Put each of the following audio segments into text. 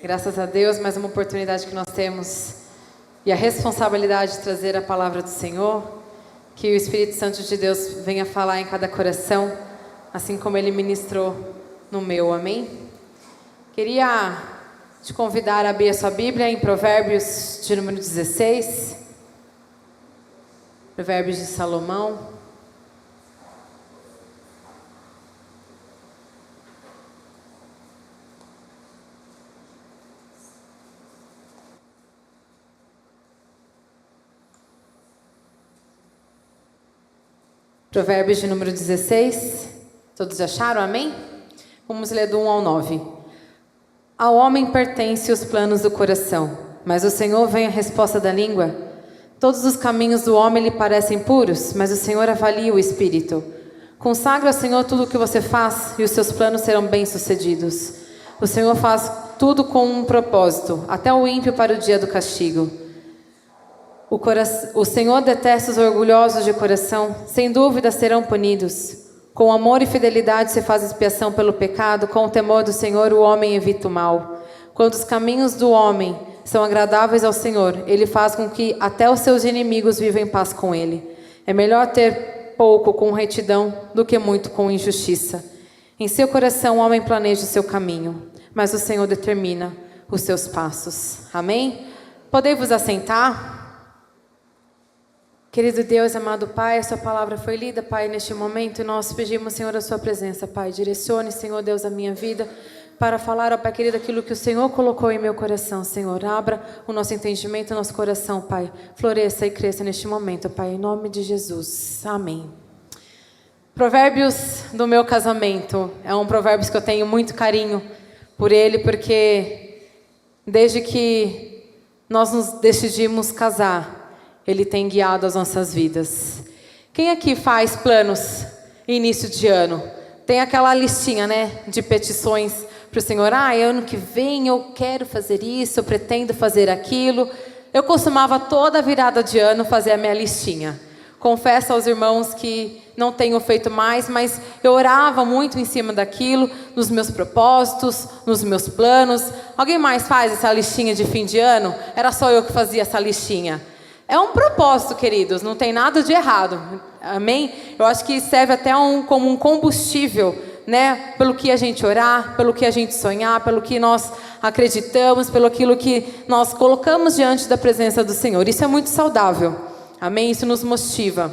Graças a Deus, mais uma oportunidade que nós temos e a responsabilidade de trazer a palavra do Senhor. Que o Espírito Santo de Deus venha falar em cada coração, assim como Ele ministrou no meu, amém? Queria te convidar a abrir a sua Bíblia em Provérbios de número 16. Provérbios de Salomão. Provérbios de número 16, todos acharam, amém? Vamos ler do 1 ao 9. Ao homem pertence os planos do coração, mas o Senhor vem a resposta da língua. Todos os caminhos do homem lhe parecem puros, mas o Senhor avalia o espírito. Consagra ao Senhor tudo o que você faz, e os seus planos serão bem-sucedidos. O Senhor faz tudo com um propósito, até o ímpio para o dia do castigo. O Senhor detesta os orgulhosos de coração, sem dúvida serão punidos. Com amor e fidelidade se faz expiação pelo pecado, com o temor do Senhor o homem evita o mal. Quando os caminhos do homem são agradáveis ao Senhor, Ele faz com que até os seus inimigos vivam em paz com Ele. É melhor ter pouco com retidão do que muito com injustiça. Em seu coração o homem planeja o seu caminho, mas o Senhor determina os seus passos. Amém? Podem vos assentar? Querido Deus, amado Pai, a sua palavra foi lida, Pai, neste momento, e nós pedimos, Senhor, a sua presença, Pai. Direcione, Senhor Deus, a minha vida para falar, ó Pai querido, aquilo que o Senhor colocou em meu coração, Senhor. Abra o nosso entendimento, o nosso coração, Pai. Floresça e cresça neste momento, Pai, em nome de Jesus. Amém. Provérbios do meu casamento. É um provérbio que eu tenho muito carinho por ele, porque desde que nós nos decidimos casar, Ele tem guiado as nossas vidas. Quem aqui faz planos início de ano? Tem aquela listinha, né, de petições para o Senhor. Ano que vem eu quero fazer isso, eu pretendo fazer aquilo. Eu costumava toda virada de ano fazer a minha listinha. Confesso aos irmãos que não tenho feito mais, mas eu orava muito em cima daquilo, nos meus propósitos, nos meus planos. Alguém mais faz essa listinha de fim de ano? Era só eu que fazia essa listinha. É um propósito, queridos, não tem nada de errado, amém? Eu acho que serve até como um combustível, né? Pelo que a gente orar, pelo que a gente sonhar, pelo que nós acreditamos, pelo aquilo que nós colocamos diante da presença do Senhor. Isso é muito saudável, amém? Isso nos motiva.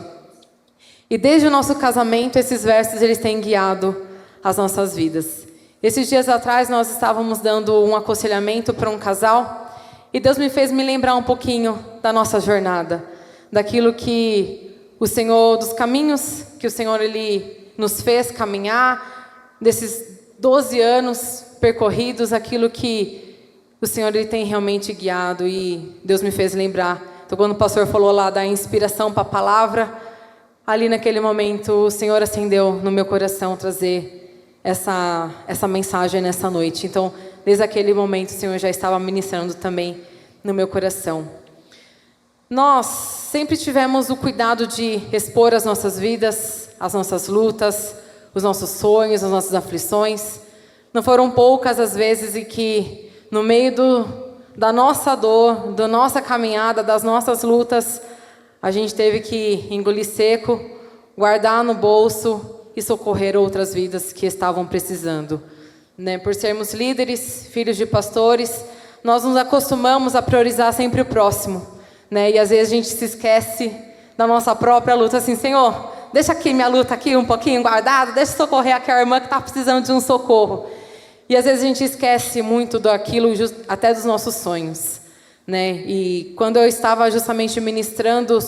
E desde o nosso casamento, esses versos eles têm guiado as nossas vidas. Esses dias atrás, nós estávamos dando um aconselhamento para um casal. E Deus me fez me lembrar um pouquinho da nossa jornada, daquilo que o Senhor, dos caminhos que o Senhor Ele nos fez caminhar, desses 12 anos percorridos, aquilo que o Senhor Ele tem realmente guiado. E Deus me fez lembrar. Então, quando o pastor falou lá da inspiração para a palavra, ali naquele momento o Senhor acendeu no meu coração trazer essa mensagem nessa noite. Então, desde aquele momento, o Senhor já estava ministrando também no meu coração. Nós sempre tivemos o cuidado de expor as nossas vidas, as nossas lutas, os nossos sonhos, as nossas aflições. Não foram poucas as vezes em que, no meio da nossa dor, da nossa caminhada, das nossas lutas, a gente teve que engolir seco, guardar no bolso e socorrer outras vidas que estavam precisando. Por sermos líderes, filhos de pastores, nós nos acostumamos a priorizar sempre o próximo, e às vezes a gente se esquece da nossa própria luta, assim, Senhor, deixa aqui minha luta aqui um pouquinho guardada, deixa eu socorrer aquela irmã que está precisando de um socorro. E às vezes a gente esquece muito daquilo, até dos nossos sonhos, E quando eu estava justamente ministrando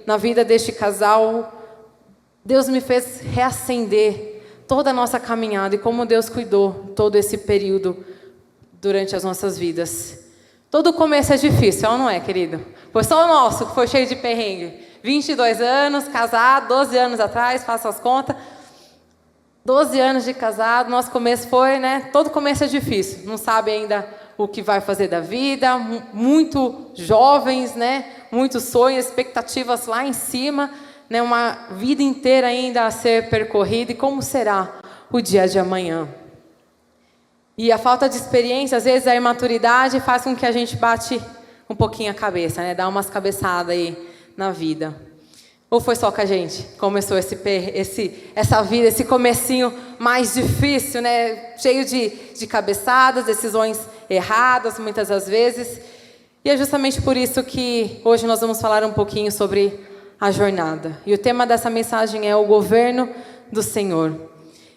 na vida deste casal, Deus me fez reacender toda a nossa caminhada e como Deus cuidou todo esse período durante as nossas vidas. Todo começo é difícil, não é, querido? Foi só o nosso que foi cheio de perrengue. 22 anos, casado, 12 anos atrás, faço as contas. 12 anos de casado, nosso começo foi, Todo começo é difícil. Não sabe ainda o que vai fazer da vida, muito jovens, Muitos sonhos, expectativas lá em cima, Uma vida inteira ainda a ser percorrida. E como será o dia de amanhã? E a falta de experiência, às vezes a imaturidade faz com que a gente bate um pouquinho a cabeça, né? Dá umas cabeçadas aí na vida. Ou foi só com a gente? Começou essa vida, esse comecinho mais difícil, né? Cheio de cabeçadas, decisões erradas, muitas das vezes. E é justamente por isso que hoje nós vamos falar um pouquinho sobre a jornada. E o tema dessa mensagem é o governo do Senhor.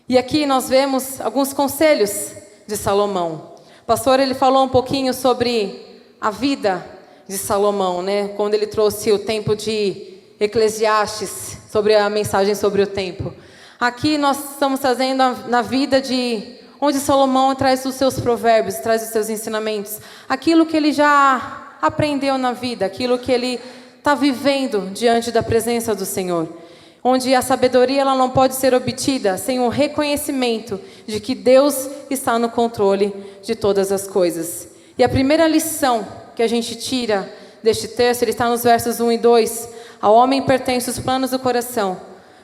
E aqui nós vemos alguns conselhos de Salomão. O pastor, ele falou um pouquinho sobre a vida de Salomão, né? Quando ele trouxe o tempo de Eclesiastes, sobre a mensagem sobre o tempo. Aqui nós estamos trazendo na vida de onde Salomão traz os seus provérbios, traz os seus ensinamentos, aquilo que ele já aprendeu na vida, aquilo que ele está vivendo diante da presença do Senhor. Onde a sabedoria ela não pode ser obtida sem o reconhecimento de que Deus está no controle de todas as coisas. E a primeira lição que a gente tira deste texto, ele está nos versos 1 e 2. Ao homem pertencem os planos do coração,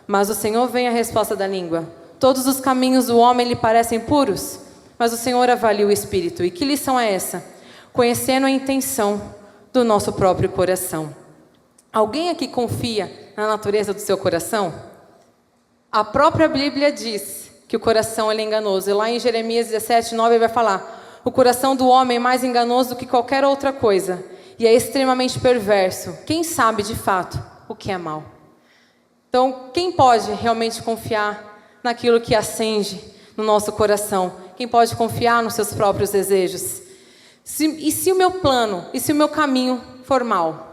mas o Senhor vem a resposta da língua. Todos os caminhos do homem lhe parecem puros, mas o Senhor avalia o espírito. E que lição é essa? Conhecendo a intenção do nosso próprio coração. Alguém aqui confia na natureza do seu coração? A própria Bíblia diz que o coração ele é enganoso. E lá em Jeremias 17:9 ele vai falar: o coração do homem é mais enganoso do que qualquer outra coisa, e é extremamente perverso. Quem sabe de fato o que é mal? Então, quem pode realmente confiar naquilo que acende no nosso coração? Quem pode confiar nos seus próprios desejos? E se o meu plano, e se o meu caminho for mal?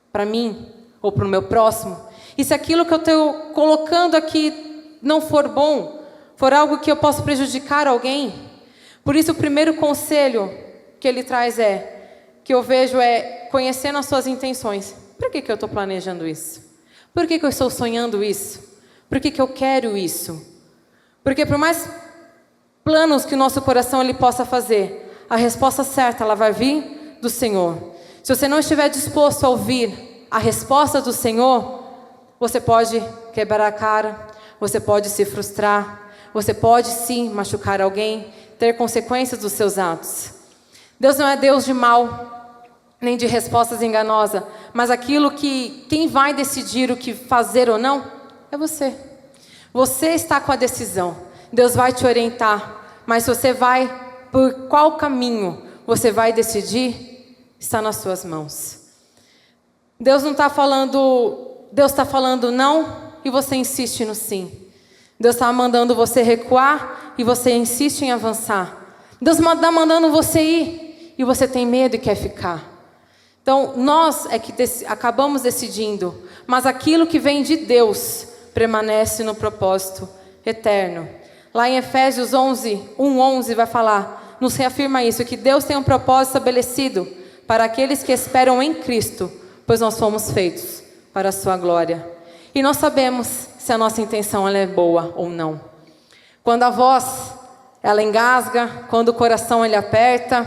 Para mim ou para o meu próximo? E se aquilo que eu estou colocando aqui não for bom, for algo que eu possa prejudicar alguém? Por isso o primeiro conselho que ele traz que eu vejo conhecendo as suas intenções. Por que eu estou planejando isso? Por que eu estou sonhando isso? Por que eu quero isso? Porque por mais planos que o nosso coração ele possa fazer, a resposta certa ela vai vir do Senhor. Se você não estiver disposto a ouvir a resposta do Senhor, você pode quebrar a cara, você pode se frustrar, você pode sim machucar alguém, ter consequências dos seus atos. Deus não é Deus de mal, nem de respostas enganosas, mas aquilo que quem vai decidir o que fazer ou não é você. Você está com a decisão. Deus vai te orientar, mas se você vai por qual caminho você vai decidir, está nas suas mãos. Deus está falando não e você insiste no sim. Deus está mandando você recuar e você insiste em avançar. Deus está mandando você ir e você tem medo e quer ficar. Então, nós é que acabamos decidindo, mas aquilo que vem de Deus permanece no propósito eterno. Lá em Efésios 1:11 vai falar, nos reafirma isso, que Deus tem um propósito estabelecido para aqueles que esperam em Cristo, pois nós fomos feitos para a sua glória. E nós sabemos se a nossa intenção ela é boa ou não. Quando a voz ela engasga, quando o coração ele aperta,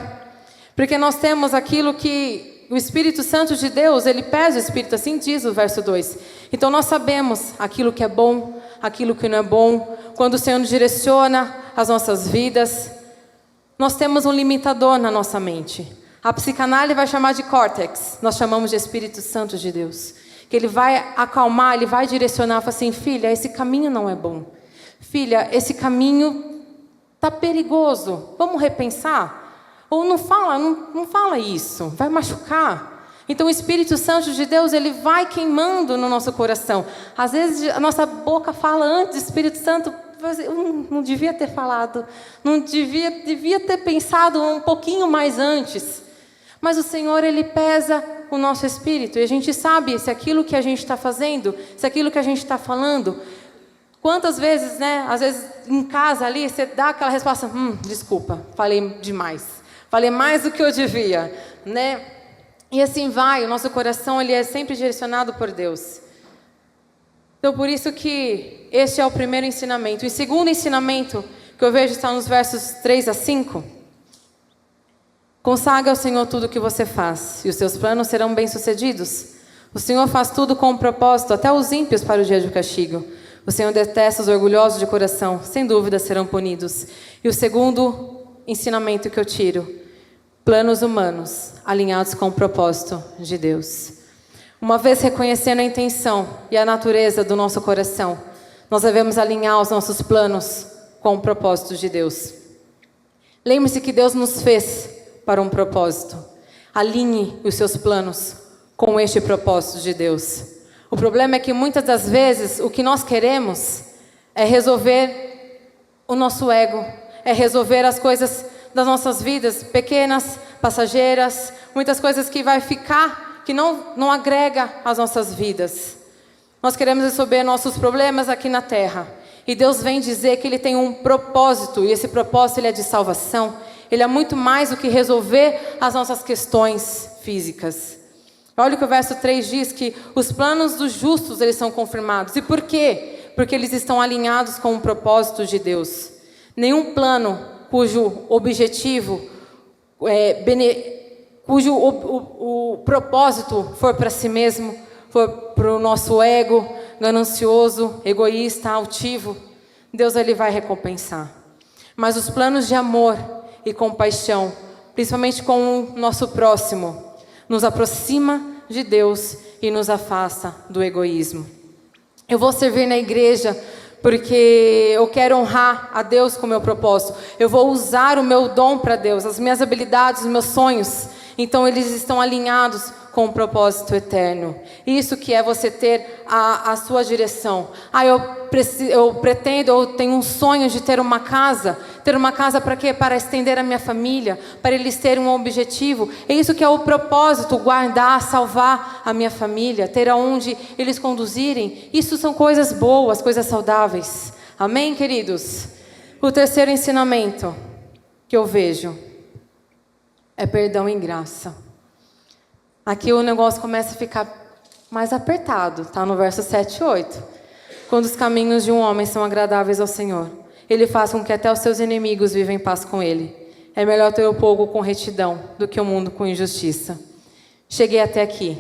porque nós temos aquilo que o Espírito Santo de Deus, ele pesa o Espírito, assim diz o verso 2. Então nós sabemos aquilo que é bom, aquilo que não é bom. Quando o Senhor nos direciona as nossas vidas, nós temos um limitador na nossa mente. A psicanálise vai chamar de córtex, nós chamamos de Espírito Santo de Deus. Que ele vai acalmar, ele vai direcionar, fala assim, filha, esse caminho não é bom. Filha, esse caminho está perigoso, vamos repensar? Ou não fala isso, vai machucar. Então o Espírito Santo de Deus, ele vai queimando no nosso coração. Às vezes a nossa boca fala antes, Espírito Santo, eu não devia ter falado, não devia ter pensado um pouquinho mais antes. Mas o Senhor, ele pesa o nosso espírito. E a gente sabe se aquilo que a gente está fazendo, se aquilo que a gente está falando. Quantas vezes, né? Às vezes em casa ali, você dá aquela resposta, desculpa, falei demais. Falei mais do que eu devia, né? E assim vai, o nosso coração ele é sempre direcionado por Deus. Então por isso que este é o primeiro ensinamento. E o segundo ensinamento que eu vejo está nos versos 3-5. Consagra ao Senhor tudo o que você faz, e os seus planos serão bem-sucedidos. O Senhor faz tudo com um propósito, até os ímpios para o dia do castigo. O Senhor detesta os orgulhosos de coração, sem dúvida serão punidos. E o segundo ensinamento que eu tiro: planos humanos alinhados com o propósito de Deus. Uma vez reconhecendo a intenção e a natureza do nosso coração, nós devemos alinhar os nossos planos com o propósito de Deus. Lembre-se que Deus nos fez para um propósito. Alinhe os seus planos com este propósito de Deus. O problema é que muitas das vezes o que nós queremos é resolver o nosso ego, é resolver as coisas das nossas vidas, pequenas, passageiras, muitas coisas que vai ficar, que não agrega às nossas vidas. Nós queremos resolver nossos problemas aqui na terra. E Deus vem dizer que Ele tem um propósito, e esse propósito Ele é de salvação. Ele é muito mais do que resolver as nossas questões físicas. Olha o que o verso 3 diz, que os planos dos justos eles são confirmados. E por quê? Porque eles estão alinhados com o propósito de Deus. Nenhum plano cujo objetivo, cujo o propósito for para si mesmo, for para o nosso ego, ganancioso, egoísta, altivo, Deus ele vai recompensar. Mas os planos de amor e compaixão, principalmente com o nosso próximo, nos aproxima de Deus e nos afasta do egoísmo. Eu vou servir na igreja porque eu quero honrar a Deus com o meu propósito. Eu vou usar o meu dom para Deus, as minhas habilidades, os meus sonhos. Então eles estão alinhados com um propósito eterno. Isso que é você ter a sua direção. Eu pretendo, eu tenho um sonho de ter uma casa. Ter uma casa para quê? Para estender a minha família, para eles terem um objetivo. É isso que é o propósito, guardar, salvar a minha família, ter aonde eles conduzirem. Isso são coisas boas, coisas saudáveis. Amém, queridos? O terceiro ensinamento que eu vejo é perdão em graça. Aqui o negócio começa a ficar mais apertado, tá? No verso 7 e 8. Quando os caminhos de um homem são agradáveis ao Senhor, Ele faz com que até os seus inimigos vivam em paz com Ele. É melhor ter o povo com retidão do que o mundo com injustiça. Cheguei até aqui.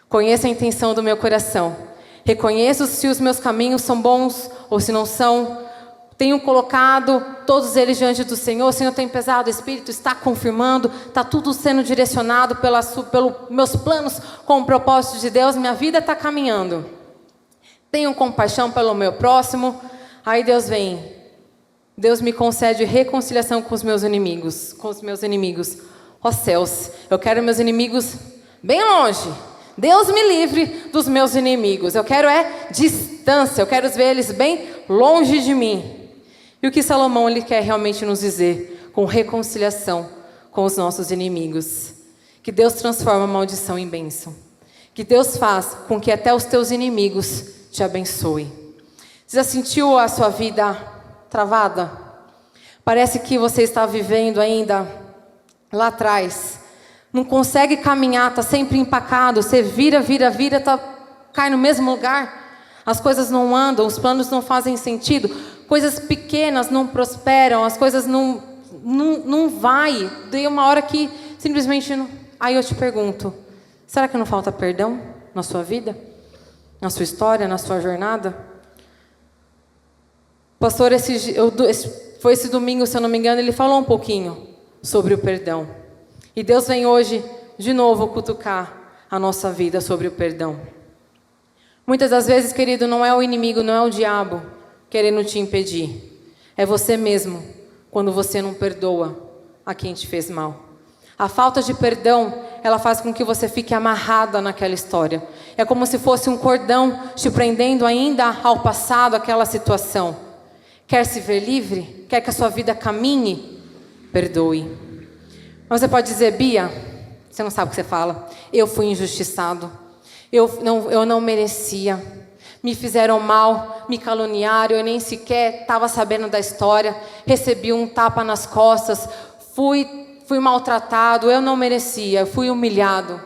Conheço a intenção do meu coração. Reconheço se os meus caminhos são bons ou se não são. Tenho colocado todos eles diante do Senhor. O Senhor tem pesado, o Espírito está confirmando. Está tudo sendo direcionado pelos meus planos com o propósito de Deus. Minha vida está caminhando. Tenho compaixão pelo meu próximo. Aí Deus vem. Deus me concede reconciliação com os meus inimigos. Ó céus, eu quero meus inimigos bem longe. Deus me livre dos meus inimigos. Eu quero distância. Eu quero ver eles bem longe de mim. E o que Salomão ele quer realmente nos dizer? Com reconciliação com os nossos inimigos. Que Deus transforma a maldição em bênção. Que Deus faz com que até os teus inimigos te abençoem. Você já sentiu a sua vida travada? Parece que você está vivendo ainda lá atrás. Não consegue caminhar, está sempre empacado. Você vira, cai no mesmo lugar. As coisas não andam, os planos não fazem sentido. Coisas pequenas não prosperam, as coisas não vai. Daí uma hora que simplesmente não. Aí eu te pergunto, será que não falta perdão na sua vida? Na sua história, na sua jornada? Pastor, foi esse domingo, se eu não me engano, ele falou um pouquinho sobre o perdão. E Deus vem hoje, de novo, cutucar a nossa vida sobre o perdão. Muitas das vezes, querido, não é o inimigo, não é o diabo querendo te impedir. É você mesmo, quando você não perdoa a quem te fez mal. A falta de perdão, ela faz com que você fique amarrada naquela história. É como se fosse um cordão te prendendo ainda ao passado, aquela situação. Quer se ver livre? Quer que a sua vida caminhe? Perdoe. Mas você pode dizer, Bia, você não sabe o que você fala. Eu fui injustiçado. Eu não merecia. Me fizeram mal, me caluniaram, eu nem sequer estava sabendo da história. Recebi um tapa nas costas, fui maltratado, eu não merecia, fui humilhado.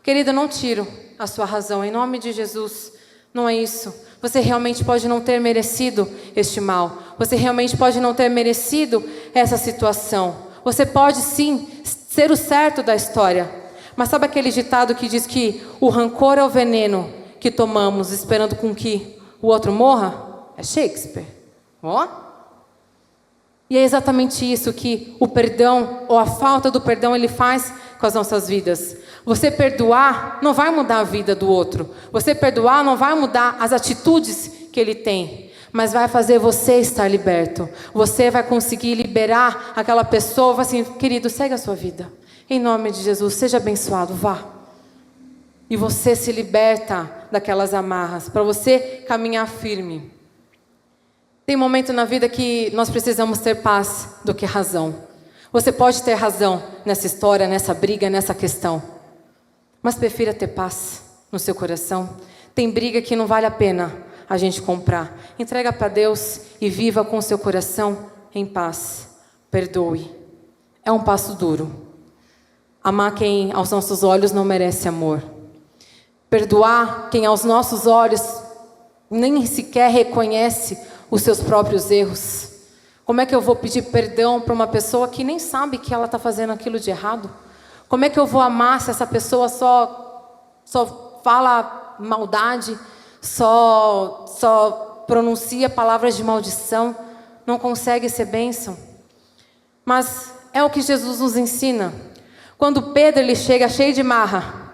Querida, não tiro a sua razão, em nome de Jesus. Não é isso. Você realmente pode não ter merecido este mal. Você realmente pode não ter merecido essa situação. Você pode sim ser o certo da história. Mas sabe aquele ditado que diz que o rancor é o veneno que tomamos esperando com que o outro morra? É Shakespeare. Ó. E é exatamente isso que o perdão, ou a falta do perdão, ele faz com as nossas vidas. Você perdoar não vai mudar a vida do outro. Você perdoar não vai mudar as atitudes que ele tem. Mas vai fazer você estar liberto. Você vai conseguir liberar aquela pessoa. Assim, querido, segue a sua vida. Em nome de Jesus, seja abençoado, vá. E você se liberta daquelas amarras, para você caminhar firme. Tem momento na vida que nós precisamos ter paz do que razão. Você pode ter razão nessa história, nessa briga, nessa questão. Mas prefira ter paz no seu coração. Tem briga que não vale a pena a gente comprar. Entrega para Deus e viva com o seu coração em paz. Perdoe. É um passo duro. Amar quem aos nossos olhos não merece amor. Perdoar quem aos nossos olhos nem sequer reconhece os seus próprios erros. Como é que eu vou pedir perdão para uma pessoa que nem sabe que ela está fazendo aquilo de errado? Como é que eu vou amar se essa pessoa só fala maldade, só pronuncia palavras de maldição, não consegue ser bênção? Mas é o que Jesus nos ensina. Quando Pedro ele chega cheio de marra,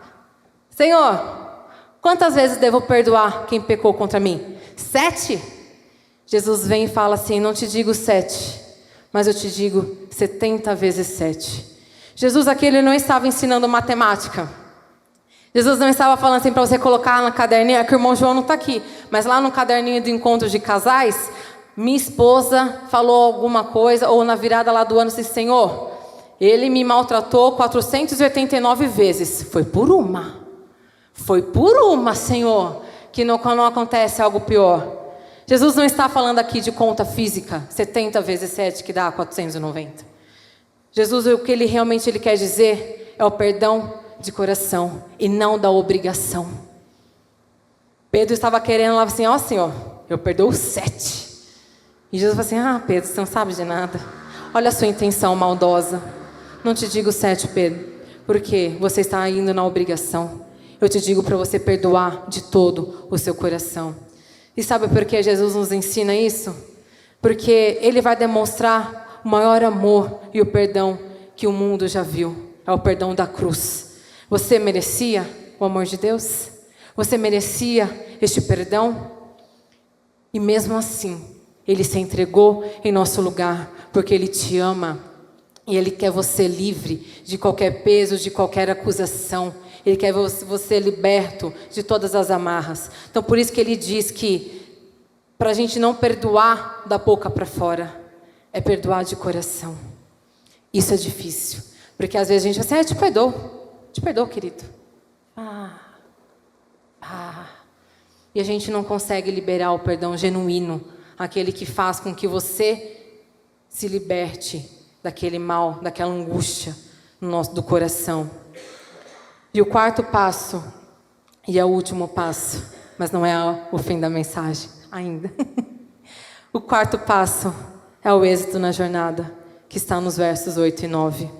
Senhor, quantas vezes devo perdoar quem pecou contra mim? 7? Jesus vem e fala assim, não te digo 7, mas eu te digo 70 vezes 7. Jesus aqui ele não estava ensinando matemática. Jesus não estava falando assim para você colocar na caderninha, que o irmão João não está aqui, mas lá no caderninho do encontro de casais, minha esposa falou alguma coisa, ou na virada lá do ano, assim, Senhor, ele me maltratou 489 vezes. Foi por uma, Senhor, que não acontece algo pior. Jesus não está falando aqui de conta física, 70 vezes 7 que dá 490. Jesus, o que ele realmente quer dizer é o perdão de coração e não da obrigação. Pedro estava querendo lá assim, ó Senhor, eu perdoo 7. E Jesus falou assim, Pedro, você não sabe de nada. Olha a sua intenção maldosa. Não te digo 7, Pedro, porque você está indo na obrigação. Eu te digo para você perdoar de todo o seu coração. E sabe por que Jesus nos ensina isso? Porque Ele vai demonstrar o maior amor e o perdão que o mundo já viu. É o perdão da cruz. Você merecia o amor de Deus? Você merecia este perdão? E mesmo assim, Ele se entregou em nosso lugar, porque Ele te ama. E Ele quer você livre de qualquer peso, de qualquer acusação. Ele quer você liberto de todas as amarras. Então, por isso que Ele diz que para a gente não perdoar da boca para fora, é perdoar de coração. Isso é difícil, porque às vezes a gente fala assim, te perdoo, querido. E a gente não consegue liberar o perdão genuíno, aquele que faz com que você se liberte daquele mal, daquela angústia do coração. E o quarto passo, e é o último passo, mas não é o fim da mensagem ainda. O quarto passo é o êxito na jornada, que está nos versos 8 e 9.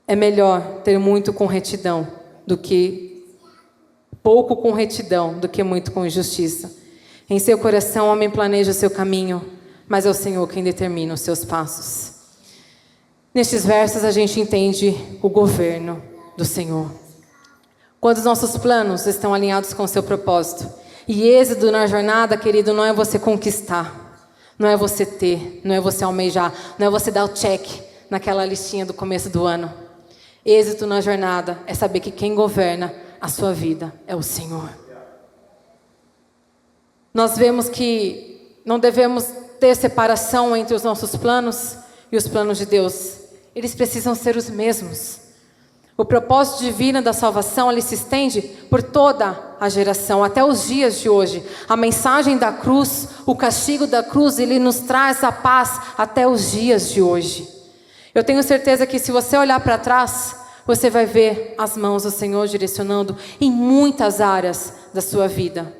É melhor ter muito com retidão do que pouco com retidão, do que muito com injustiça. Em seu coração, o homem planeja o seu caminho, mas é o Senhor quem determina os seus passos. Nestes versos a gente entende o governo do Senhor. Quando os nossos planos estão alinhados com o seu propósito. E êxito na jornada, querido, não é você conquistar. Não é você ter, não é você almejar. Não é você dar o check naquela listinha do começo do ano. Êxito na jornada é saber que quem governa a sua vida é o Senhor. Nós vemos que não devemos ter separação entre os nossos planos e os planos de Deus. Eles precisam ser os mesmos. O propósito divino da salvação, ele se estende por toda a geração, até os dias de hoje. A mensagem da cruz, o castigo da cruz, ele nos traz a paz até os dias de hoje. Eu tenho certeza que se você olhar para trás, você vai ver as mãos do Senhor direcionando em muitas áreas da sua vida.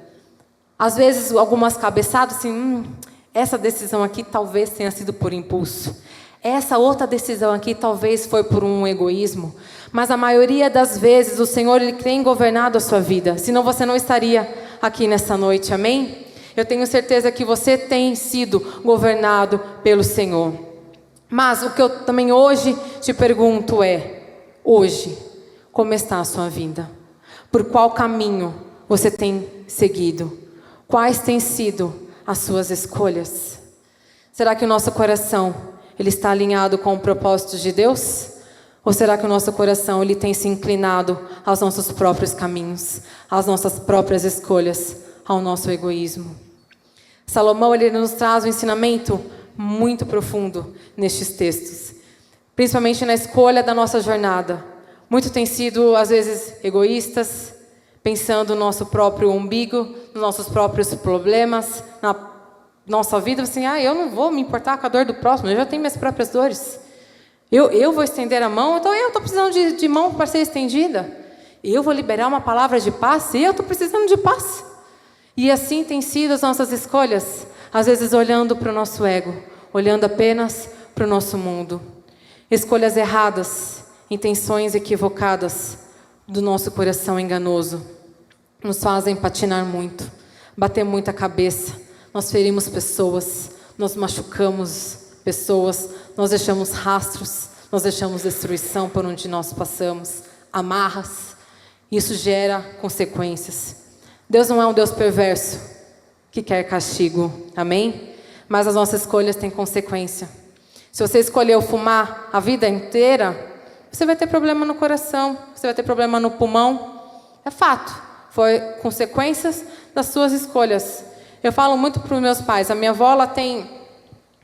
Às vezes, algumas cabeçadas assim, essa decisão aqui talvez tenha sido por impulso. Essa outra decisão aqui talvez foi por um egoísmo. Mas a maioria das vezes o Senhor ele tem governado a sua vida. Senão você não estaria aqui nessa noite, amém? Eu tenho certeza que você tem sido governado pelo Senhor. Mas o que eu também hoje te pergunto é, hoje, como está a sua vida? Por qual caminho você tem seguido? Quais têm sido as suas escolhas? Será que o nosso coração ele está alinhado com o propósito de Deus? Ou será que o nosso coração ele tem se inclinado aos nossos próprios caminhos, às nossas próprias escolhas, ao nosso egoísmo? Salomão ele nos traz um ensinamento muito profundo nestes textos, principalmente na escolha da nossa jornada. Muito tem sido, às vezes, egoístas, pensando no nosso próprio umbigo, nos nossos próprios problemas, na nossa vida, assim, eu não vou me importar com a dor do próximo, eu já tenho minhas próprias dores. Eu vou estender a mão, então eu estou precisando de mão para ser estendida. Eu vou liberar uma palavra de paz, e eu estou precisando de paz. E assim tem sido as nossas escolhas, às vezes olhando para o nosso ego, olhando apenas para o nosso mundo. Escolhas erradas, intenções equivocadas do nosso coração enganoso, nos fazem patinar muito, bater muita cabeça, nós ferimos pessoas, nós machucamos pessoas, nós deixamos rastros, nós deixamos destruição por onde nós passamos, amarras, isso gera consequências. Deus não é um Deus perverso, que quer castigo, amém? Mas as nossas escolhas têm consequência. Se você escolheu fumar a vida inteira, você vai ter problema no coração, você vai ter problema no pulmão, é fato, foi consequências das suas escolhas. Eu falo muito para os meus pais, a minha avó ela tem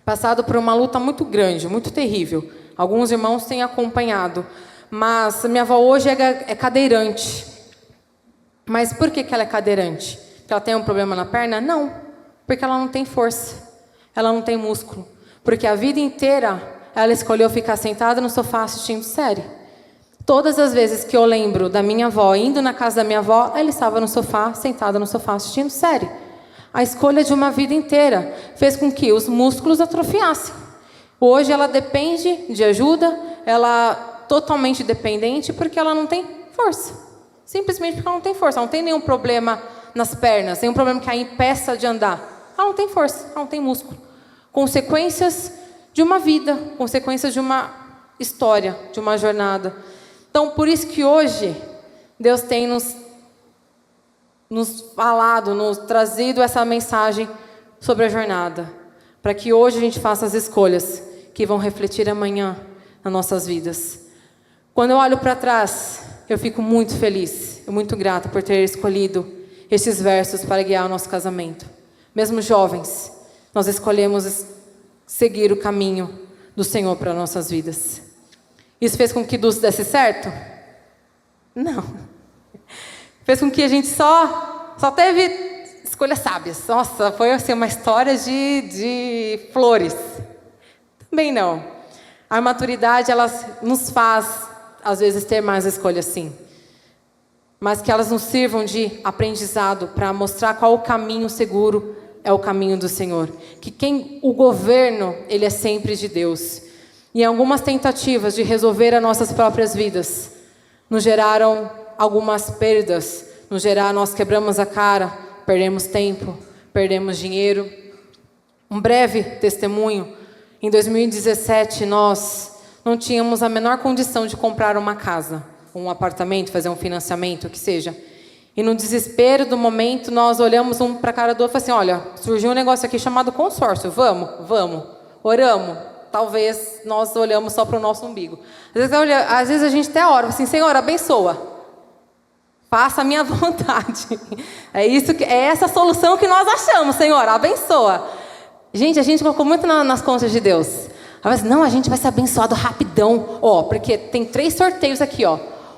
passado por uma luta muito grande, muito terrível. Alguns irmãos têm acompanhado, mas a minha avó hoje é cadeirante. Mas por que ela é cadeirante? Porque ela tem um problema na perna? Não, porque ela não tem força, ela não tem músculo. Porque a vida inteira ela escolheu ficar sentada no sofá assistindo série. Todas as vezes que eu lembro da minha avó indo na casa da minha avó, ela estava no sofá, sentada no sofá assistindo série. A escolha de uma vida inteira fez com que os músculos atrofiassem. Hoje ela depende de ajuda, ela é totalmente dependente porque ela não tem força. Simplesmente porque ela não tem força, ela não tem nenhum problema nas pernas, nenhum problema que a impeça de andar. Ela não tem força, ela não tem músculo. Consequências de uma vida, consequências de uma história, de uma jornada. Então, por isso que hoje Deus tem nos falado, nos trazido essa mensagem sobre a jornada, para que hoje a gente faça as escolhas que vão refletir amanhã nas nossas vidas. Quando eu olho para trás, eu fico muito feliz, muito grata por ter escolhido esses versos para guiar o nosso casamento. Mesmo jovens, nós escolhemos seguir o caminho do Senhor para nossas vidas. Isso fez com que Dulce desse certo? Não. Fez com que a gente só teve escolhas sábias. Nossa, foi assim, uma história de flores. Também não. A maturidade, ela nos faz, às vezes, ter mais escolhas, sim. Mas que elas nos sirvam de aprendizado para mostrar qual o caminho seguro é o caminho do Senhor. Que o governo, ele é sempre de Deus. E algumas tentativas de resolver as nossas próprias vidas nos geraram algumas perdas, nós quebramos a cara, perdemos tempo, perdemos dinheiro. Um breve testemunho, em 2017 nós não tínhamos a menor condição de comprar uma casa, um apartamento, fazer um financiamento, o que seja. E no desespero do momento, nós olhamos um para a cara do outro e falamos assim, olha, surgiu um negócio aqui chamado consórcio, vamos, oramos. Talvez nós olhamos só para o nosso umbigo. Às vezes a gente até ora, assim, Senhor, abençoa. Faça a minha vontade. É essa a solução que nós achamos, Senhor, abençoa. Gente, a gente colocou muito nas contas de Deus. Mas não, a gente vai ser abençoado rapidão. Porque tem 3 sorteios aqui,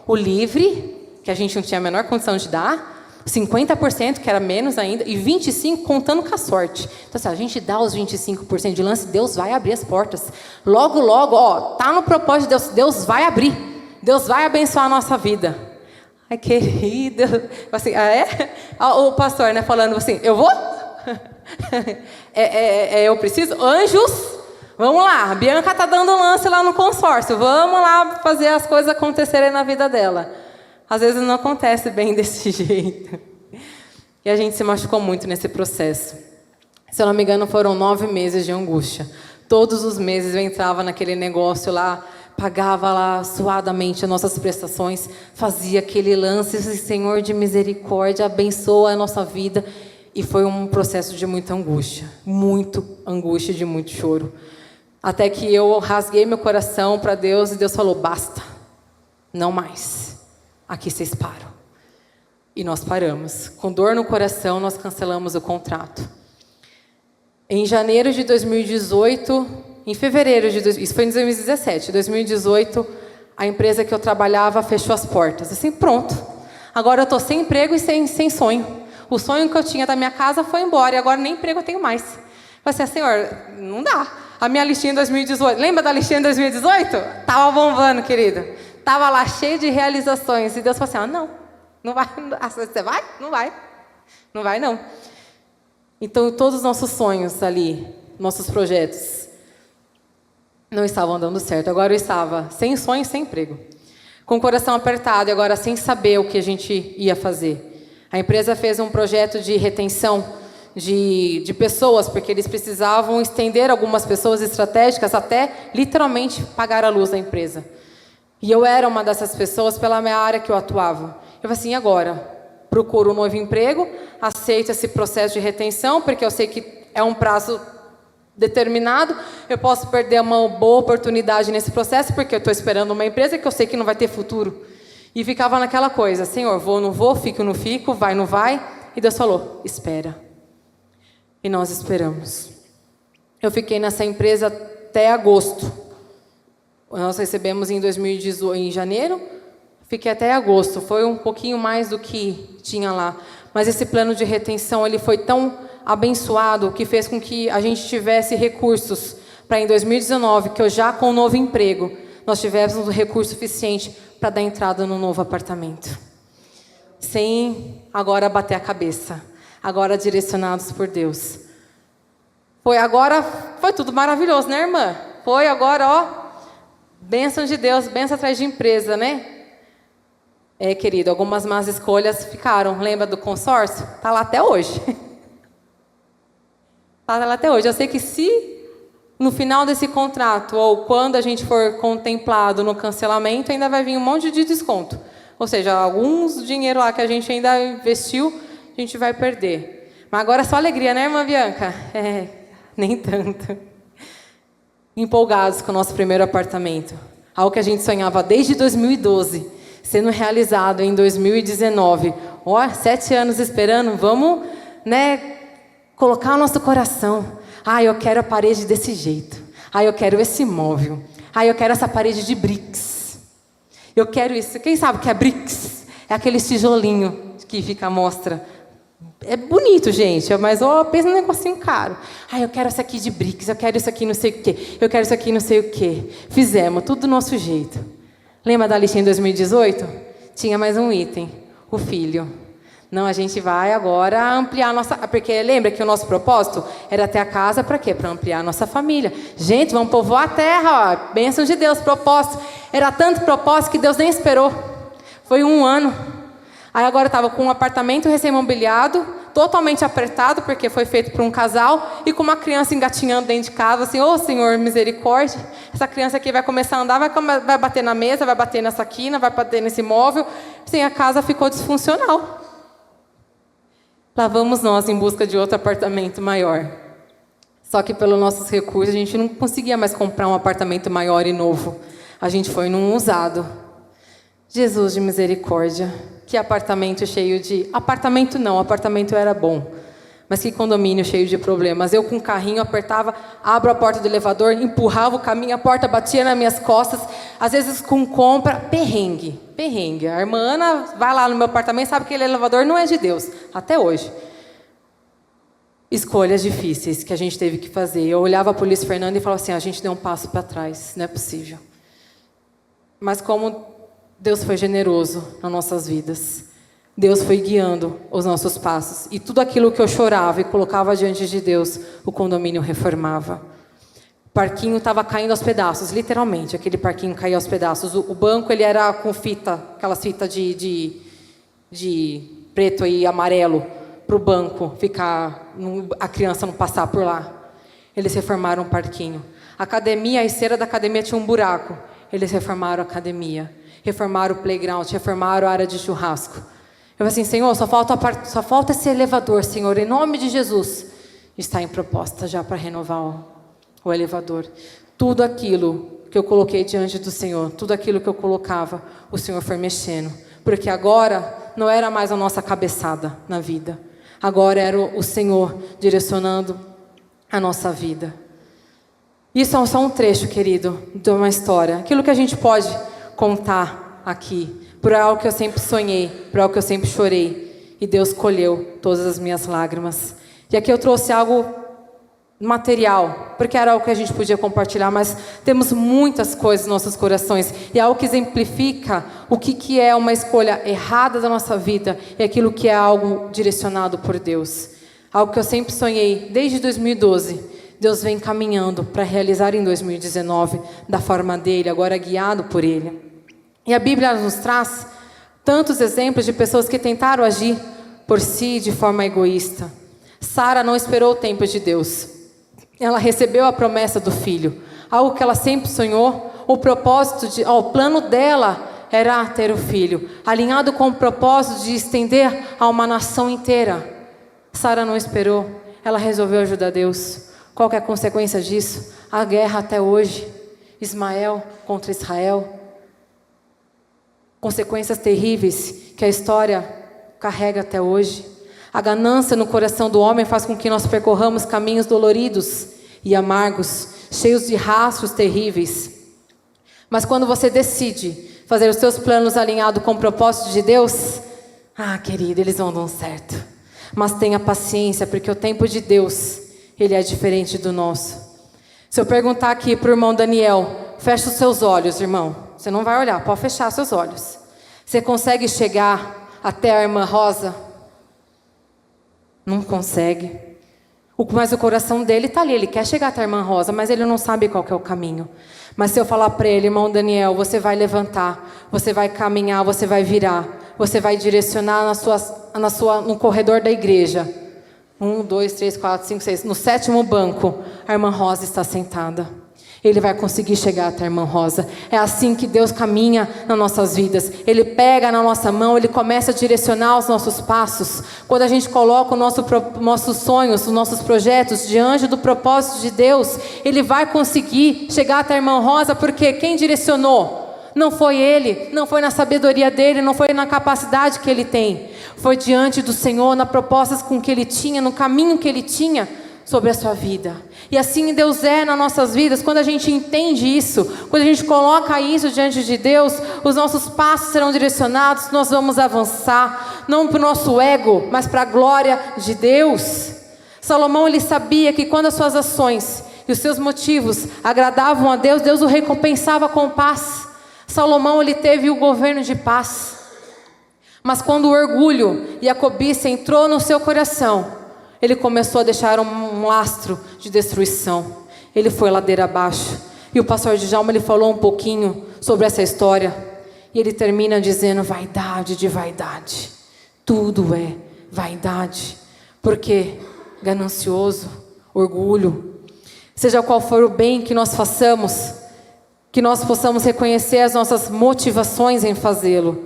O livre, que a gente não tinha a menor condição de dar. 50%, que era menos ainda, e 25% contando com a sorte. Então, se a gente dá os 25% de lance, Deus vai abrir as portas. Logo, tá no propósito de Deus, Deus vai abrir. Deus vai abençoar a nossa vida. Ai, querida. Assim, o pastor, né, falando assim, eu vou? Eu preciso? Anjos, vamos lá. A Bianca tá dando lance lá no consórcio. Vamos lá fazer as coisas acontecerem na vida dela. Às vezes não acontece bem desse jeito. E a gente se machucou muito nesse processo. Se eu não me engano, foram 9 meses de angústia. Todos os meses eu entrava naquele negócio lá, pagava lá suadamente as nossas prestações, fazia aquele lance, Senhor de misericórdia, abençoa a nossa vida. E foi um processo de muita angústia, e de muito choro. Até que eu rasguei meu coração para Deus e Deus falou, basta, não mais, aqui vocês param. E nós paramos. Com dor no coração, nós cancelamos o contrato. Em janeiro de 2018, em fevereiro isso foi em 2017, 2018, a empresa que eu trabalhava fechou as portas. Assim, pronto. Agora eu estou sem emprego e sem sonho. O sonho que eu tinha da minha casa foi embora e agora nem emprego eu tenho mais. Eu falei assim, Senhor, não dá. A minha listinha em 2018, lembra da listinha em 2018? Tava bombando, querida. Tava lá cheia de realizações. E Deus falou assim, não vai. Você vai? Não vai. Não vai, não. Então, todos os nossos sonhos ali, nossos projetos, não estavam dando certo. Agora eu estava sem sonho, sem emprego. Com o coração apertado e agora sem saber o que a gente ia fazer. A empresa fez um projeto de retenção de pessoas, porque eles precisavam estender algumas pessoas estratégicas até literalmente pagar a luz da empresa. E eu era uma dessas pessoas pela minha área que eu atuava. Eu falei assim, e agora? Procuro um novo emprego, aceito esse processo de retenção, porque eu sei que é um prazo determinado, eu posso perder uma boa oportunidade nesse processo, porque eu estou esperando uma empresa que eu sei que não vai ter futuro. E ficava naquela coisa, Senhor, vou, não vou, fico, não fico, vai, não vai. E Deus falou, espera. E nós esperamos. Eu fiquei nessa empresa até agosto. Nós recebemos em 2018, em janeiro, fiquei até agosto. Foi um pouquinho mais do que tinha lá. Mas esse plano de retenção, ele foi tão abençoado que fez com que a gente tivesse recursos para em 2019, que eu já com um novo emprego, nós tivéssemos um recurso suficiente para dar entrada no novo apartamento. Sem agora bater a cabeça. Agora direcionados por Deus. Foi tudo maravilhoso, né, irmã? Foi agora, bênção de Deus, bênção atrás de empresa, né? Querido, algumas más escolhas ficaram. Lembra do consórcio? Está lá até hoje. Está lá até hoje. Eu sei que se no final desse contrato, ou quando a gente for contemplado no cancelamento, ainda vai vir um monte de desconto. Ou seja, alguns dinheiro lá que a gente ainda investiu, a gente vai perder. Mas agora é só alegria, né, irmã Bianca? Nem tanto. Empolgados com o nosso primeiro apartamento. Algo que a gente sonhava desde 2012, sendo realizado em 2019. 7 anos esperando, vamos, colocar o nosso coração. Eu quero a parede desse jeito. Eu quero esse móvel. Eu quero essa parede de bricks. Eu quero isso. Quem sabe o que é bricks? É aquele tijolinho que fica à mostra. É bonito, gente, mas pensa num negocinho caro. Eu quero isso aqui de bricks, eu quero isso aqui não sei o quê, eu quero isso aqui não sei o quê. Fizemos, tudo do nosso jeito. Lembra da listinha em 2018? Tinha mais um item, o filho. Não, a gente vai agora ampliar a nossa... Porque lembra que o nosso propósito era ter a casa para quê? Para ampliar a nossa família. Gente, vamos povoar a terra, bênção de Deus, propósito. Era tanto propósito que Deus nem esperou. Foi 1 ano. Aí agora estava com um apartamento recém-mobiliado, totalmente apertado, porque foi feito por um casal, e com uma criança engatinhando dentro de casa, assim, Senhor, misericórdia, essa criança aqui vai começar a andar, vai bater na mesa, vai bater nessa quina, vai bater nesse móvel. Assim, a casa ficou disfuncional. Lá vamos nós em busca de outro apartamento maior. Só que pelos nossos recursos, a gente não conseguia mais comprar um apartamento maior e novo. A gente foi num usado. Jesus de misericórdia. Que apartamento cheio de... Apartamento não, apartamento era bom. Mas que condomínio cheio de problemas. Eu com o carrinho apertava, abro a porta do elevador, empurrava o caminho, a porta batia nas minhas costas. Às vezes com compra, perrengue. A irmã Ana vai lá no meu apartamento, sabe que aquele elevador não é de Deus. Até hoje. Escolhas difíceis que a gente teve que fazer. Eu olhava para o Luiz Fernando e falava assim, a gente deu um passo para trás, não é possível. Mas como Deus foi generoso nas nossas vidas. Deus foi guiando os nossos passos. E tudo aquilo que eu chorava e colocava diante de Deus, o condomínio reformava. O parquinho estava caindo aos pedaços, literalmente. Aquele parquinho caía aos pedaços. O banco ele era com fita, aquelas fitas de preto e amarelo. para o banco, a criança não passar por lá. Eles reformaram um parquinho. A esteira da academia tinha um buraco. Eles reformaram a academia. Reformaram o playground, reformaram a área de churrasco. Eu falei assim, Senhor, só falta esse elevador, Senhor, em nome de Jesus. Está em proposta já para renovar o elevador. Tudo aquilo que eu coloquei diante do Senhor, tudo aquilo que eu colocava, o Senhor foi mexendo. Porque agora não era mais a nossa cabeçada na vida. Agora era o Senhor direcionando a nossa vida. Isso é só um trecho, querido, de uma história. Aquilo que a gente pode contar aqui, por algo que eu sempre sonhei, por algo que eu sempre chorei. E Deus colheu todas as minhas lágrimas. E aqui eu trouxe algo material, porque era algo que a gente podia compartilhar, mas temos muitas coisas nos nossos corações. E é algo que exemplifica o que é uma escolha errada da nossa vida e aquilo que é algo direcionado por Deus. Algo que eu sempre sonhei desde 2012. Deus vem caminhando para realizar em 2019, da forma dele, agora guiado por ele. E a Bíblia nos traz tantos exemplos de pessoas que tentaram agir por si de forma egoísta. Sara não esperou o tempo de Deus. Ela recebeu a promessa do filho, algo que ela sempre sonhou. O plano dela era ter o filho, alinhado com o propósito de estender a uma nação inteira. Sara não esperou, ela resolveu ajudar Deus. Qual que é a consequência disso? A guerra até hoje. Ismael contra Israel. Consequências terríveis que a história carrega até hoje. A ganância no coração do homem faz com que nós percorramos caminhos doloridos e amargos, cheios de rastros terríveis. Mas quando você decide fazer os seus planos alinhados com o propósito de Deus, querido, eles vão dar certo. Mas tenha paciência, porque o tempo de Deus, ele é diferente do nosso. Se eu perguntar aqui para o irmão Daniel, fecha os seus olhos, irmão. Você não vai olhar, pode fechar seus olhos. Você consegue chegar até a irmã Rosa? Não consegue. Mas o coração dele está ali, ele quer chegar até a irmã Rosa, mas ele não sabe qual que é o caminho. Mas se eu falar para ele, irmão Daniel, você levantar, você vai caminhar, você vai virar, você vai direcionar no corredor da igreja. 1, 2, 3, 4, 5, 6. No 7º banco, a irmã Rosa está sentada. Ele vai conseguir chegar até a irmã Rosa. É assim que Deus caminha nas nossas vidas. Ele pega na nossa mão, Ele começa a direcionar os nossos passos. Quando a gente coloca nossos sonhos, os nossos projetos diante do propósito de Deus, Ele vai conseguir chegar até a irmã Rosa, porque quem direcionou? Não foi ele, não foi na sabedoria dele, não foi na capacidade que ele tem. Foi diante do Senhor, nas propostas com que ele tinha, no caminho que ele tinha sobre a sua vida. E assim Deus é nas nossas vidas. Quando a gente entende isso, quando a gente coloca isso diante de Deus, os nossos passos serão direcionados, nós vamos avançar, não para o nosso ego, mas para a glória de Deus. Salomão, ele sabia que quando as suas ações e os seus motivos agradavam a Deus, Deus o recompensava com paz. Salomão, ele teve o governo de paz. Mas quando o orgulho e a cobiça entrou no seu coração, ele começou a deixar um lastro de destruição. Ele foi ladeira abaixo. E o pastor Djalma, ele falou um pouquinho sobre essa história. E ele termina dizendo, vaidade de vaidade. Tudo é vaidade. Porque ganancioso, orgulho, seja qual for o bem que nós façamos, que nós possamos reconhecer as nossas motivações em fazê-lo.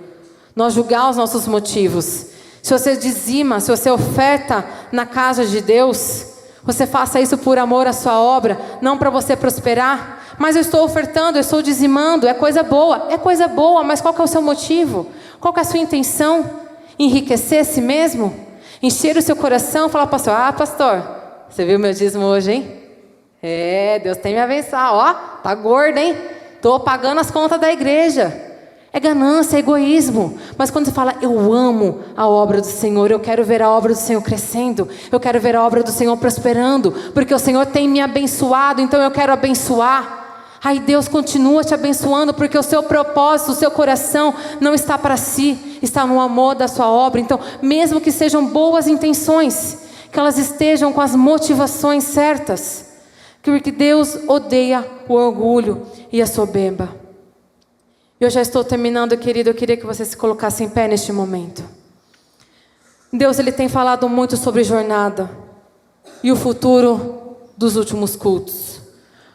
Nós julgar os nossos motivos. Se você dizima, se você oferta na casa de Deus, você faça isso por amor à sua obra, não para você prosperar. Mas eu estou ofertando, eu estou dizimando, é coisa boa, mas qual que é o seu motivo? Qual que é a sua intenção? Enriquecer a si mesmo? Encher o seu coração? Falar, pastor, você viu meu dízimo hoje, hein? Deus tem me abençoado, tá gordo, hein? Estou pagando as contas da igreja. É ganância, é egoísmo. Mas quando você fala, eu amo a obra do Senhor, eu quero ver a obra do Senhor crescendo, eu quero ver a obra do Senhor prosperando, porque o Senhor tem me abençoado, então eu quero abençoar. Aí Deus continua te abençoando, porque o seu propósito, o seu coração não está para si, está no amor da sua obra. Então, mesmo que sejam boas intenções, que elas estejam com as motivações certas, porque Deus odeia o orgulho e a soberba. Eu já estou terminando, querido. Eu queria que você se colocasse em pé neste momento. Deus, Ele tem falado muito sobre jornada e o futuro dos últimos cultos.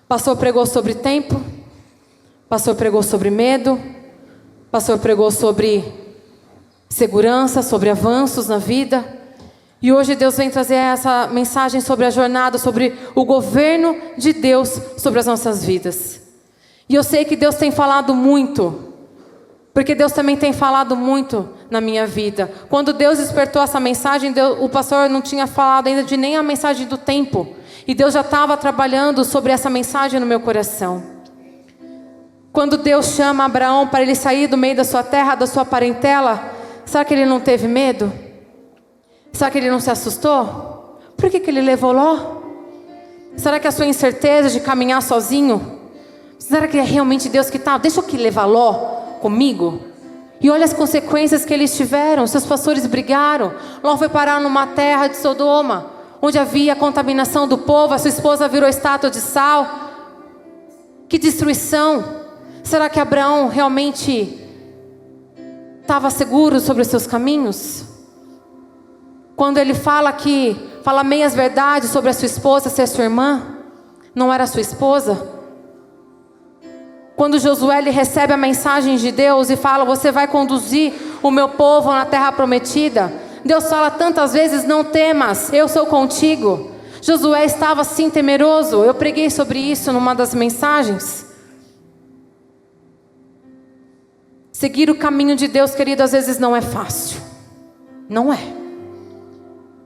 O pastor pregou sobre tempo, o pastor pregou sobre medo, o pastor pregou sobre segurança, sobre avanços na vida. E hoje Deus vem trazer essa mensagem sobre a jornada, sobre o governo de Deus sobre as nossas vidas. E eu sei que Deus tem falado muito, porque Deus também tem falado muito na minha vida. Quando Deus despertou essa mensagem, o pastor não tinha falado ainda de nem a mensagem do tempo. E Deus já estava trabalhando sobre essa mensagem no meu coração. Quando Deus chama Abraão para ele sair do meio da sua terra, da sua parentela, será que ele não teve medo? Será que ele não se assustou? Por que ele levou Ló? Será que a sua incerteza de caminhar sozinho? Será que é realmente Deus que está? Deixa eu que levar Ló comigo? E olha as consequências que eles tiveram. Seus pastores brigaram. Ló foi parar numa terra de Sodoma, onde havia contaminação do povo. A sua esposa virou estátua de sal. Que destruição. Será que Abraão realmente estava seguro sobre os seus caminhos? Quando ele fala meias verdades sobre a sua esposa ser sua irmã, não era sua esposa. Quando Josué ele recebe a mensagem de Deus e fala: você vai conduzir o meu povo na terra prometida. Deus fala tantas vezes: não temas, eu sou contigo. Josué estava assim temeroso. Eu preguei sobre isso numa das mensagens. Seguir o caminho de Deus, querido, às vezes não é fácil. Não é.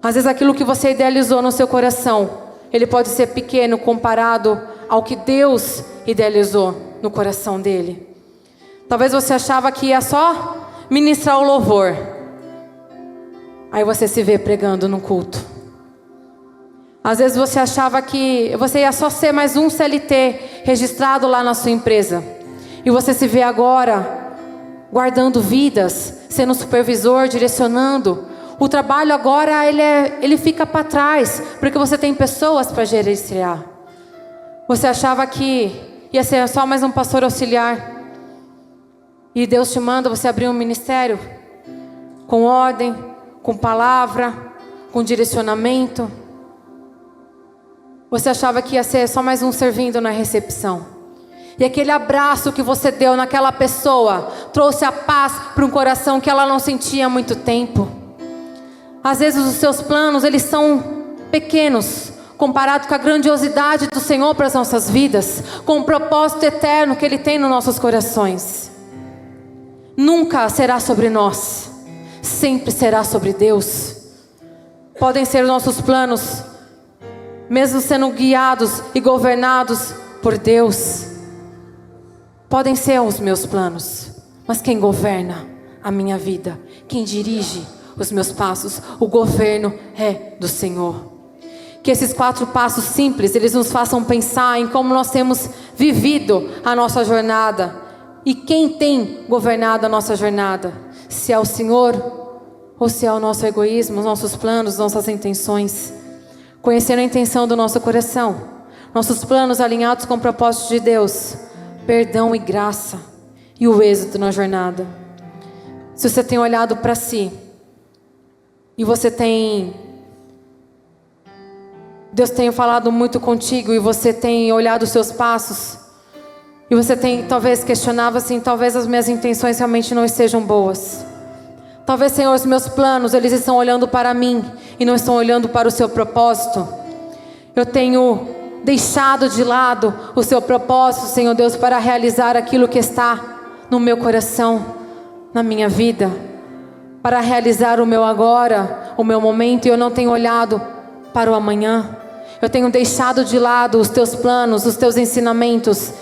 Às vezes aquilo que você idealizou no seu coração, ele pode ser pequeno comparado ao que Deus idealizou no coração dele. Talvez você achava que ia só ministrar o louvor. Aí você se vê pregando no culto. Às vezes você achava que você ia só ser mais um CLT registrado lá na sua empresa. E você se vê agora guardando vidas, sendo supervisor, direcionando. O trabalho agora ele fica para trás, porque você tem pessoas para gerenciar. Você achava que ia ser só mais um pastor auxiliar. E Deus te manda você abrir um ministério com ordem, com palavra, com direcionamento. Você achava que ia ser só mais um servindo na recepção. E aquele abraço que você deu naquela pessoa trouxe a paz para um coração que ela não sentia há muito tempo. Às vezes os seus planos, eles são pequenos comparado com a grandiosidade do Senhor para as nossas vidas, com o propósito eterno que Ele tem nos nossos corações. Nunca será sobre nós, sempre será sobre Deus. Podem ser os nossos planos, mesmo sendo guiados e governados por Deus. Podem ser os meus planos, mas quem governa a minha vida, quem dirige os meus passos, o governo é do Senhor. Que esses 4 passos simples, eles nos façam pensar em como nós temos vivido a nossa jornada. E quem tem governado a nossa jornada. Se é o Senhor, ou se é o nosso egoísmo, os nossos planos, nossas intenções. Conhecendo a intenção do nosso coração. Nossos planos alinhados com o propósito de Deus. Perdão e graça. E o êxito na jornada. Se você tem olhado para si. E você tem... Deus tem falado muito contigo e você tem olhado os seus passos. E você tem talvez questionado assim, talvez as minhas intenções realmente não estejam boas. Talvez, Senhor, os meus planos, eles estão olhando para mim e não estão olhando para o seu propósito. Eu tenho deixado de lado o seu propósito, Senhor Deus, para realizar aquilo que está no meu coração, na minha vida. Para realizar o meu agora, o meu momento, e eu não tenho olhado para o amanhã. Eu tenho deixado de lado os teus planos, os teus ensinamentos,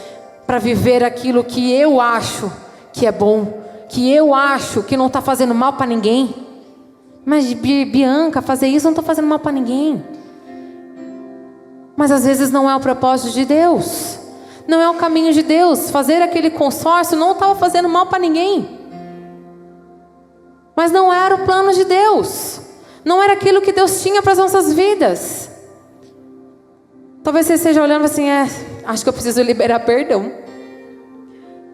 para viver aquilo que eu acho que é bom, que eu acho que não está fazendo mal para ninguém. Mas Bianca, fazer isso não está fazendo mal para ninguém. Mas às vezes não é o propósito de Deus, não é o caminho de Deus. Fazer aquele consórcio não estava fazendo mal para ninguém, mas não era o plano de Deus, não era aquilo que Deus tinha para as nossas vidas. Talvez você esteja olhando assim, acho que eu preciso liberar perdão.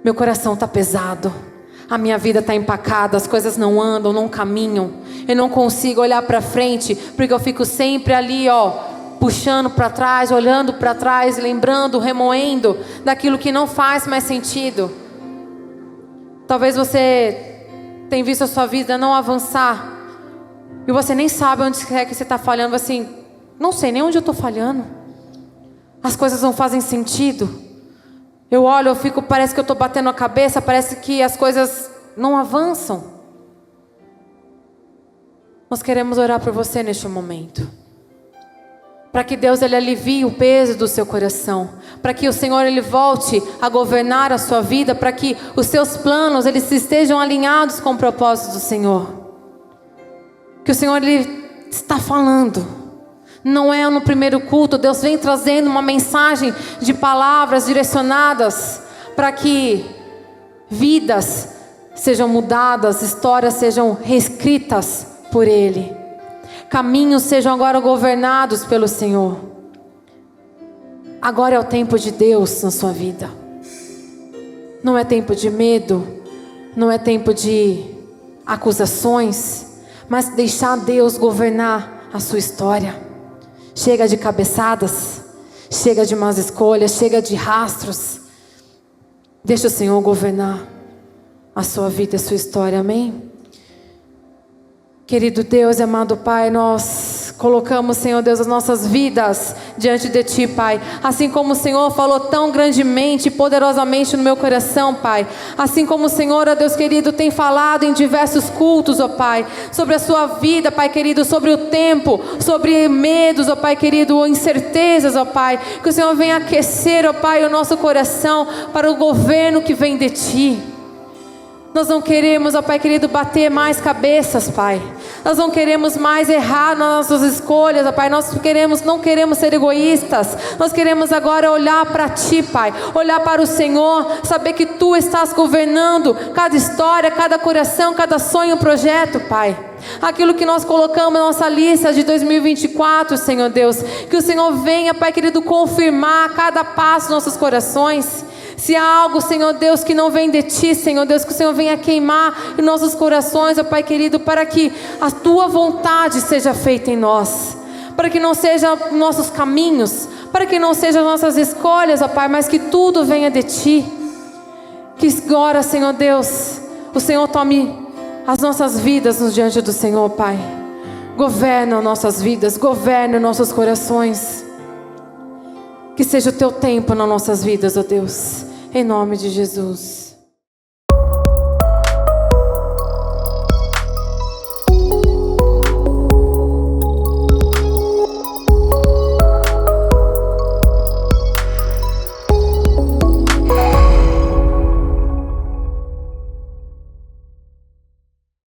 Meu coração está pesado, a minha vida está empacada, as coisas não andam, não caminham. eu não consigo olhar para frente, porque eu fico sempre ali, ó, puxando para trás, olhando para trás, lembrando, remoendo daquilo que não faz mais sentido. Talvez você tenha visto a sua vida não avançar, e você nem sabe onde é que você está falhando, assim, não sei nem onde eu estou falhando. As coisas não fazem sentido. Eu olho, eu fico, parece que eu estou batendo a cabeça, parece que as coisas não avançam. Nós queremos orar por você neste momento, para que Deus ele alivie o peso do seu coração, para que o Senhor ele volte a governar a sua vida, para que os seus planos eles estejam alinhados com o propósito do Senhor. Que o Senhor ele está falando. Não é no primeiro culto, Deus vem trazendo uma mensagem de palavras direcionadas para que vidas sejam mudadas, histórias sejam reescritas por Ele, caminhos sejam agora governados pelo Senhor. Agora é o tempo de Deus na sua vida. Não é tempo de medo, não é tempo de acusações, mas deixar Deus governar a sua história. Chega de cabeçadas, chega de más escolhas, chega de rastros. Deixa o Senhor governar a sua vida, a sua história, amém? Querido Deus e amado Pai, nós colocamos, Senhor Deus, as nossas vidas diante de Ti, Pai. Assim como o Senhor falou tão grandemente e poderosamente no meu coração, Pai. Assim como o Senhor, ó Deus querido, tem falado em diversos cultos, ó Pai, sobre a sua vida, Pai querido, sobre o tempo, sobre medos, ó Pai querido, incertezas, ó Pai. Que o Senhor venha aquecer, ó Pai, o nosso coração para o governo que vem de Ti. Nós não queremos, ó Pai querido, bater mais cabeças, Pai. Nós não queremos mais errar nas nossas escolhas, ó Pai. Nós não queremos ser egoístas. Nós queremos agora olhar para Ti, Pai. Olhar para o Senhor, saber que Tu estás governando cada história, cada coração, cada sonho, projeto, Pai. Aquilo que nós colocamos na nossa lista de 2024, Senhor Deus. Que o Senhor venha, Pai querido, confirmar cada passo dos nossos corações. Se há algo, Senhor Deus, que não vem de Ti, Senhor Deus, que o Senhor venha queimar em nossos corações, ó Pai querido, para que a Tua vontade seja feita em nós, para que não sejam nossos caminhos, para que não sejam nossas escolhas, ó Pai, mas que tudo venha de Ti. Que agora, Senhor Deus, o Senhor tome as nossas vidas no diante do Senhor, Pai. Governa nossas vidas, governa nossos corações. Que seja o Teu tempo nas nossas vidas, ó Deus. Em nome de Jesus.